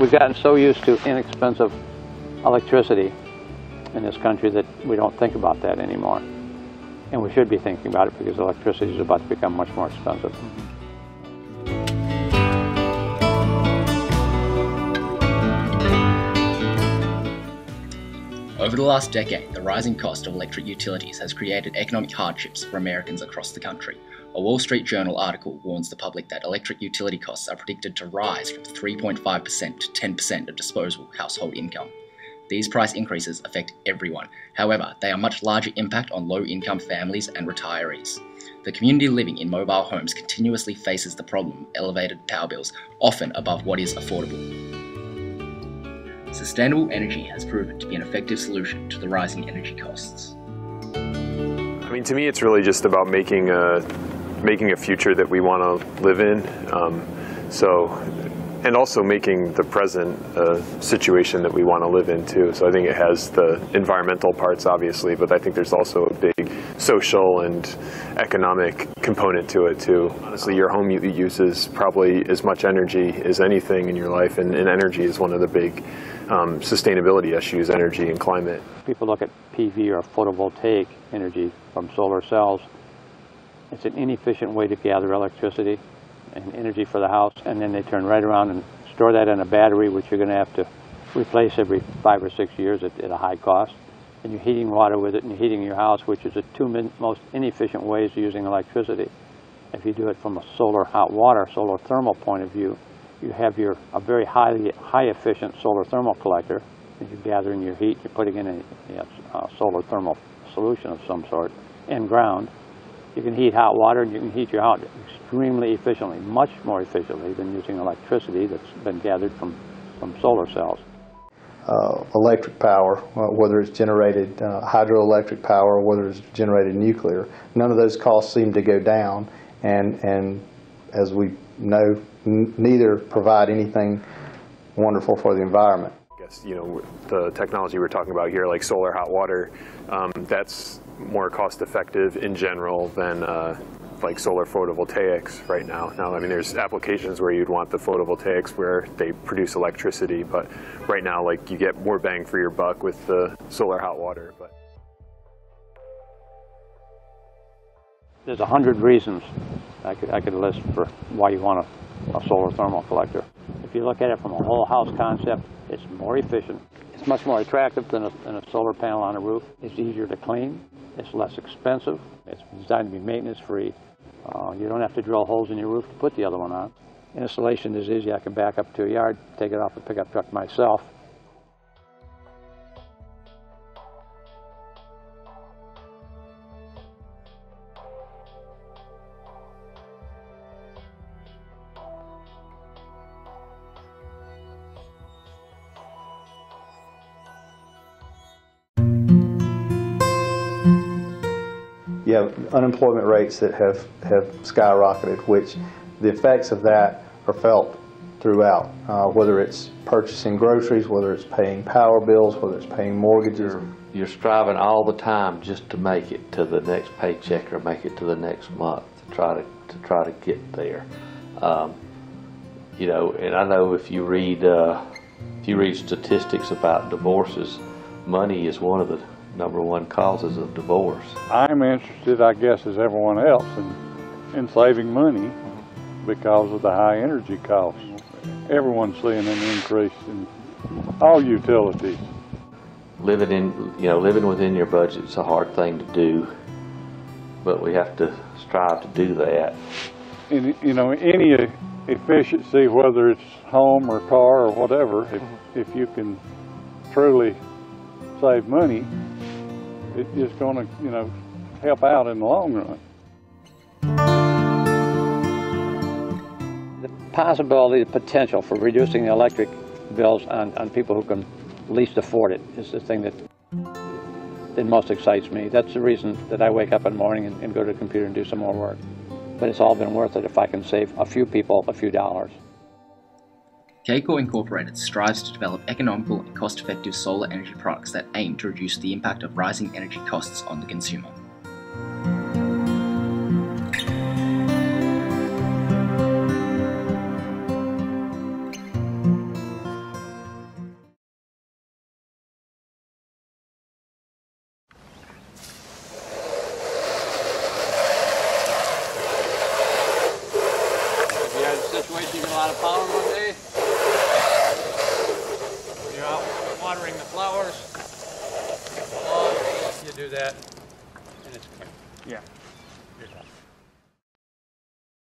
We've gotten so used to inexpensive electricity in this country that we don't think about that anymore. And we should be thinking about it because electricity is about to become much more expensive. Over the last decade, the rising cost of electric utilities has created economic hardships for Americans across the country. A Wall Street Journal article warns the public that electric utility costs are predicted to rise from 3.5% to 10% of disposable household income. These price increases affect everyone. However, they are much larger impact on low-income families and retirees. The community living in mobile homes continuously faces the problem of elevated power bills, often above what is affordable. Sustainable energy has proven to be an effective solution to the rising energy costs. I mean, to me, it's really just about making a future that we want to live in. And also making the present a situation that we want to live in too. So I think it has the environmental parts, obviously, but I think there's also a big social and economic component to it too. Honestly, your home uses probably as much energy as anything in your life, and energy is one of the big sustainability issues, energy and climate. People look at PV or photovoltaic energy from solar cells. It's an inefficient way to gather electricity and energy for the house, and then they turn right around and store that in a battery, which you're going to have to replace every 5 or 6 years at a high cost. And you're heating water with it and you're heating your house, which is the two most inefficient ways of using electricity. If you do it from a solar hot water, solar thermal point of view, you have a very high efficient solar thermal collector, and you're gathering your heat, you're putting in a solar thermal solution of some sort, and ground. You can heat hot water and you can heat your house extremely efficiently, much more efficiently than using electricity that's been gathered from solar cells. Electric power, whether it's generated hydroelectric power or whether it's generated nuclear, none of those costs seem to go down, and as we know, neither provide anything wonderful for the environment. I guess, you know, the technology we're talking about here, like solar hot water, that's more cost effective in general than like solar photovoltaics right now. Now, I mean, there's applications where you'd want the photovoltaics where they produce electricity, but right now, like, you get more bang for your buck with the solar hot water. But there's 100 reasons I could list for why you want a solar thermal collector. If you look at it from a whole house concept, it's more efficient. It's much more attractive than a solar panel on a roof. It's easier to clean. It's less expensive. It's designed to be maintenance-free. You don't have to drill holes in your roof to put the other one on. Installation is easy. I can back up to a yard, take it off the pickup truck myself. You have unemployment rates that have skyrocketed, which the effects of that are felt throughout, whether it's purchasing groceries, whether it's paying power bills, whether it's paying mortgages. You're striving all the time just to make it to the next paycheck or make it to the next month to try to get there. You know, and I know if you read statistics about divorces, money is one of the #1 causes of divorce. I'm interested, I guess, as everyone else, in saving money because of the high energy costs. Everyone's seeing an increase in all utilities. Living within your budget is a hard thing to do, but we have to strive to do that. And, you know, any efficiency, whether it's home or car or whatever, if you can truly save money, it's just going to, you know, help out in the long run. The possibility, the potential for reducing the electric bills on people who can least afford it is the thing that most excites me. That's the reason that I wake up in the morning and go to the computer and do some more work. But it's all been worth it if I can save a few people a few dollars. K-Cor Incorporated strives to develop economical and cost-effective solar energy products that aim to reduce the impact of rising energy costs on the consumer. situation, you get a lot of power one day, you're out watering the flowers, you do that, and it's clear. Yeah.